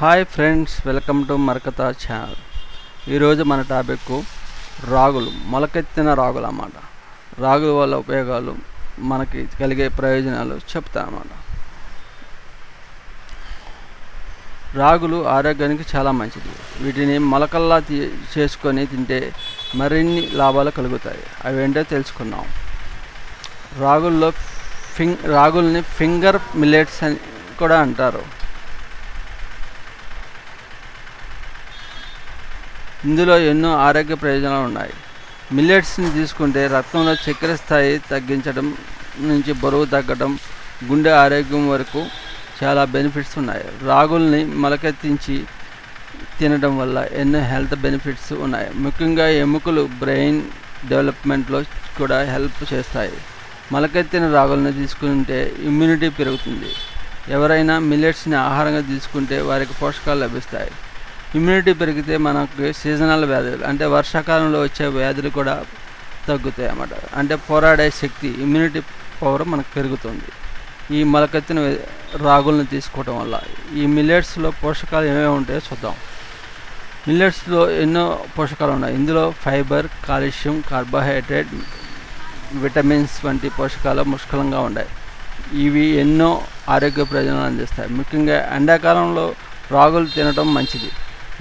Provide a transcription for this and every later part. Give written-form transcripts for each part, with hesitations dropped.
Hi friends, welcome to Marakata channel. ఈరోజు మన topic రాగులు, మొలకెత్తిన రాగులు అన్నమాట. రాగుల వల్ల ఉపయోగాలు, మనకి కలిగే ప్రయోజనాలు చెప్తాను అన్నమాట. రాగులు ఆరోగ్యానికి చాలా మంచిది. వీటిని మొలకల్లా చేసుకొని తింటే మరిన్ని లాభాలు కలుగుతాయి. అవి ఏంటో తెలుసుకుందాం. రాగుల్ని ఫింగర్ మిల్లెట్స్ అని కూడా అంటారు. ఇందులో ఎన్నో ఆరోగ్య ప్రయోజనాలు ఉన్నాయి. మిల్లెట్స్ని తీసుకుంటే రక్తంలో చక్కెర స్థాయి తగ్గించడం నుంచి బరువు తగ్గడం, గుండె ఆరోగ్యం వరకు చాలా బెనిఫిట్స్ ఉన్నాయి. రాగుల్ని మొలకెత్తించి తినడం వల్ల ఎన్నో హెల్త్ బెనిఫిట్స్ ఉన్నాయి. ముఖ్యంగా ఎముకలు, బ్రెయిన్ డెవలప్మెంట్లో కూడా హెల్ప్ చేస్తాయి. మొలకెత్తిన రాగులను తీసుకుంటే ఇమ్యూనిటీ పెరుగుతుంది. ఎవరైనా మిల్లెట్స్ని ఆహారంగా తీసుకుంటే వారికి పోషకాలు లభిస్తాయి. ఇమ్యూనిటీ పెరిగితే మనకు సీజనల్ వ్యాధులు అంటే వర్షాకాలంలో వచ్చే వ్యాధులు కూడా తగ్గుతాయి అన్నమాట. అంటే పోరాడే శక్తి, ఇమ్యూనిటీ పవర్ మనకు పెరుగుతుంది ఈ మొలకెత్తిన రాగులను తీసుకోవడం వల్ల. ఈ మిల్లెట్స్లో పోషకాలు ఏమేమి ఉంటాయో చూద్దాం. మిల్లెట్స్లో ఎన్నో పోషకాలు ఉన్నాయి. ఇందులో ఫైబర్, కాల్షియం, కార్బోహైడ్రేట్, విటమిన్స్ వంటి పోషకాలు పుష్కలంగా ఉన్నాయి. ఇవి ఎన్నో ఆరోగ్య ప్రయోజనాలు అందిస్తాయి. ముఖ్యంగా ఎండాకాలంలో రాగులు తినడం మంచిది.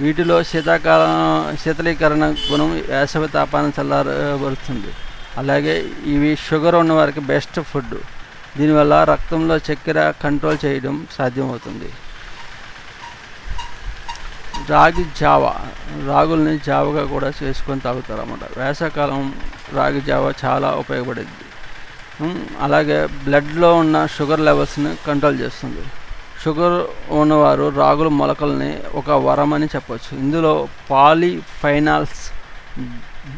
వీటిలో శీతలీకరణ గుణం, వేసవి తాపాన్ని చల్లారబరుస్తుంది. అలాగే ఇవి షుగర్ ఉన్నవారికి బెస్ట్ ఫుడ్. దీనివల్ల రక్తంలో చక్కెర కంట్రోల్ చేయడం సాధ్యమవుతుంది. రాగి జావ, రాగుల్ని జావగా కూడా చేసుకొని తాగుతారు అన్నమాట. వేసవికాలం రాగి జావ చాలా ఉపయోగపడింది. అలాగే బ్లడ్లో ఉన్న షుగర్ లెవెల్స్ని కంట్రోల్ చేస్తుంది. షుగర్ ఉన్నవారు రాగుల మొలకల్ని ఒక వరం అని చెప్పవచ్చు. ఇందులో పాలీఫైనాల్స్,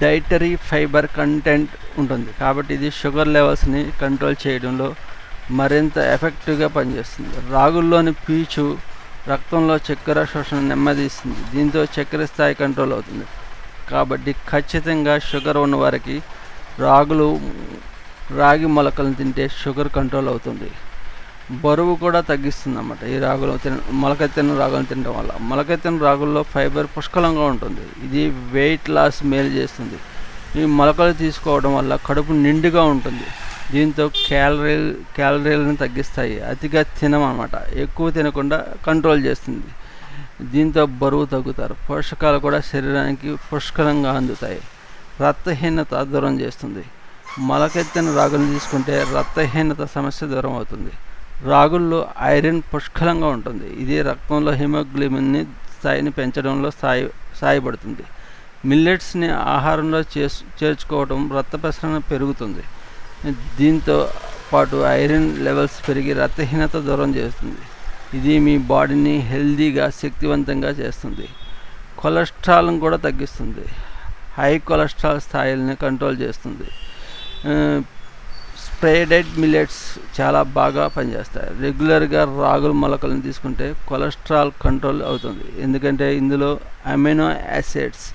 డైటరీ ఫైబర్ కంటెంట్ ఉంటుంది కాబట్టి ఇది షుగర్ లెవెల్స్ని కంట్రోల్ చేయడంలో మరింత ఎఫెక్టివ్గా పనిచేస్తుంది. రాగుల్లోని పీచు రక్తంలో చక్కెర శోషణ నెమ్మదిస్తుంది. దీంతో చక్కెర స్థాయి కంట్రోల్ అవుతుంది. కాబట్టి ఖచ్చితంగా షుగర్ ఉన్నవారికి రాగి మొలకలను తింటే షుగర్ కంట్రోల్ అవుతుంది. బరువు కూడా తగ్గిస్తుంది అన్నమాట. ఈ మొలకెత్తిన రాగులను తినడం వల్ల. మొలకెత్తిన రాగుల్లో ఫైబర్ పుష్కలంగా ఉంటుంది. ఇది వెయిట్ లాస్ మేలు చేస్తుంది. ఈ మొలకలు తీసుకోవడం వల్ల కడుపు నిండుగా ఉంటుంది. దీంతో క్యాలరీలను తగ్గిస్తాయి. అతిగా తినమన్నమాట. ఎక్కువ తినకుండా కంట్రోల్ చేస్తుంది. దీంతో బరువు తగ్గుతారు. పోషకాలు కూడా శరీరానికి పుష్కలంగా అందుతాయి. రక్తహీనత దూరం చేస్తుంది. మొలకెత్తిన రాగులను తీసుకుంటే రక్తహీనత సమస్య దూరం అవుతుంది. రాగుల్లో ఐరన్ పుష్కలంగా ఉంటుంది. ఇది రక్తంలో హిమోగ్లోబిన్ స్థాయిని పెంచడంలో సహాయపడుతుంది. మిల్లెట్స్ని ఆహారంలో చేర్చుకోవడం రక్త ప్రసరణ పెరుగుతుంది. దీంతో పాటు ఐరన్ లెవెల్స్ పెరిగి రక్తహీనత దూరం చేస్తుంది. ఇది మీ బాడీని హెల్దీగా, శక్తివంతంగా చేస్తుంది. కొలెస్ట్రాల్ని కూడా తగ్గిస్తుంది. హై కొలెస్ట్రాల్ స్థాయిల్ని కంట్రోల్ చేస్తుంది. స్ప్రెడెడ్ మిల్లెట్స్ చాలా బాగా పనిచేస్తాయి. రెగ్యులర్గా రాగుల మొలకలను తీసుకుంటే కొలెస్ట్రాల్ కంట్రోల్ అవుతుంది. ఎందుకంటే ఇందులో అమినో యాసిడ్స్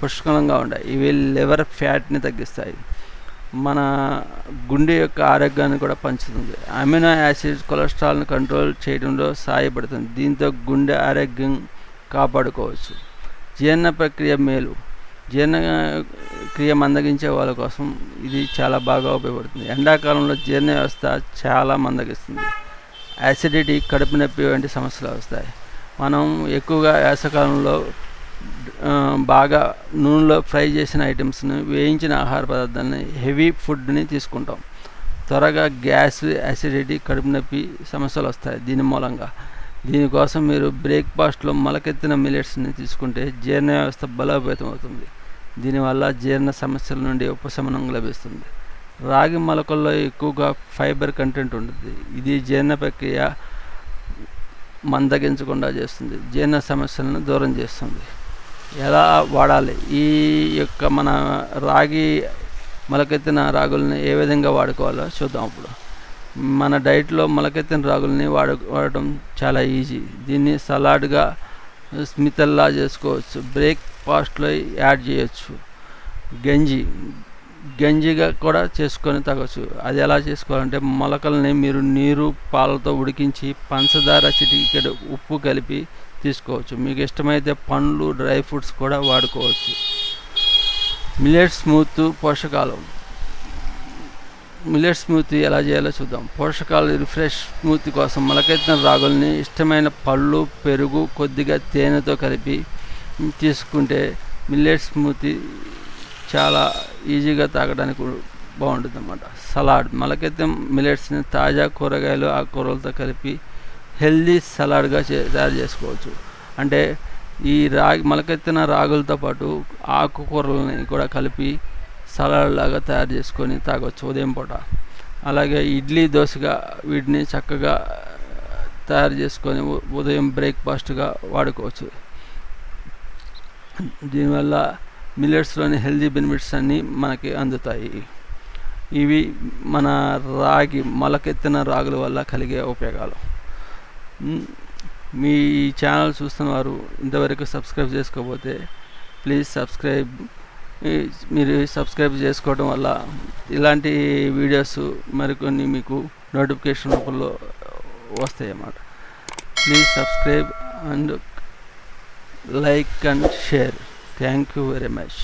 పుష్కలంగా ఉంటాయి. ఇవి లివర్ ఫ్యాట్ని తగ్గిస్తాయి. మన గుండె యొక్క ఆరోగ్యాన్ని కూడా పెంచుతుంది. అమినో యాసిడ్స్ కొలెస్ట్రాల్ని కంట్రోల్ చేయడంలో సహాయపడుతుంది. దీంతో గుండె ఆరోగ్యం కాపాడుకోవచ్చు. జీర్ణ ప్రక్రియ మేలు, జీర్ణక్రియ మందగించే వాళ్ళ కోసం ఇది చాలా బాగా ఉపయోగపడుతుంది. ఎండాకాలంలో జీర్ణ వ్యవస్థ చాలా మందగిస్తుంది. యాసిడిటీ, కడుపు నొప్పి వంటి సమస్యలు వస్తాయి. మనం ఎక్కువగా వేసవికాలంలో బాగా నూనెలో ఫ్రై చేసిన ఐటమ్స్ని, వేయించిన ఆహార పదార్థాలని, హెవీ ఫుడ్ని తీసుకుంటాం. త్వరగా గ్యాస్, యాసిడిటీ, కడుపు నొప్పి సమస్యలు వస్తాయి దీని మూలంగా. దీనికోసం మీరు బ్రేక్ఫాస్ట్లో మొలకెత్తిన మిల్లెట్స్ని తీసుకుంటే జీర్ణ వ్యవస్థ బలోపేతం అవుతుంది. దీనివల్ల జీర్ణ సమస్యల నుండి ఉపశమనం లభిస్తుంది. రాగి మొలకల్లో ఎక్కువగా ఫైబర్ కంటెంట్ ఉంటుంది. ఇది జీర్ణ ప్రక్రియ మందగించకుండా చేస్తుంది. జీర్ణ సమస్యలను దూరం చేస్తుంది. ఎలా వాడాలి? ఈ యొక్క మన రాగి మొలకెత్తిన రాగుల్ని ఏ విధంగా వాడుకోవాలో చూద్దాం. ఇప్పుడు మన డైట్లో మొలకెత్తిన రాగుల్ని వాడటం చాలా ఈజీ. దీన్ని సలాడ్గా, స్మితల్లా చేసుకోవచ్చు. బ్రేక్ఫాస్ట్లో యాడ్ చేయొచ్చు. గంజిగా కూడా చేసుకొని తాగొచ్చు. అది ఎలా చేసుకోవాలంటే మొలకల్ని మీరు నీరు పాలతో ఉడికించి పంచదార చిటికెడు ఉప్పు కలిపి తీసుకోవచ్చు. మీకు ఇష్టమైతే పండ్లు డ్రై ఫ్రూట్స్ కూడా వాడుకోవచ్చు. మిల్లెట్ స్మూతీ ఎలా చేయాలో చూద్దాం. పోషకాలు రిఫ్రెష్ స్మూతీ కోసం మొలకెత్తిన రాగుల్ని ఇష్టమైన పళ్ళు పెరుగు కొద్దిగా తేనెతో కలిపి తీసుకుంటే మిల్లెట్ స్మూతీ చాలా ఈజీగా తాగడానికి బాగుంటుంది అన్నమాట. సలాడ్ మొలకెత్తిన మిల్లెట్స్ని తాజా కూరగాయలు ఆకుకూరలతో కలిపి హెల్దీ సలాడ్గా తయారు చేసుకోవచ్చు. అంటే ఈ మొలకెత్తిన రాగులతో పాటు ఆకుకూరలని కూడా కలిపి సలాడ్ లాగా తయారు చేసుకొని తాగొచ్చు ఉదయం పూట. అలాగే ఇడ్లీ దోశగా వీటిని చక్కగా తయారు చేసుకొని ఉదయం బ్రేక్ఫాస్ట్గా వాడుకోవచ్చు. దీనివల్ల మిల్లెట్స్లోని హెల్దీ బెనిఫిట్స్ అన్నీ మనకి అందుతాయి. ఇవి మన మొలకెత్తిన రాగుల వల్ల కలిగే ఉపయోగాలు. మీ ఛానల్ చూస్తున్న వారు ఇంతవరకు సబ్స్క్రైబ్ చేసుకోకపోతే ప్లీజ్ సబ్స్క్రైబ్. మీరు సబ్స్క్రైబ్ చేసుకోవడం వల్ల ఇలాంటి వీడియోస్ మరికొన్ని మీకు నోటిఫికేషన్ రూపంలో వస్తాయి అన్నమాట. Please subscribe and like and share. Thank you very much.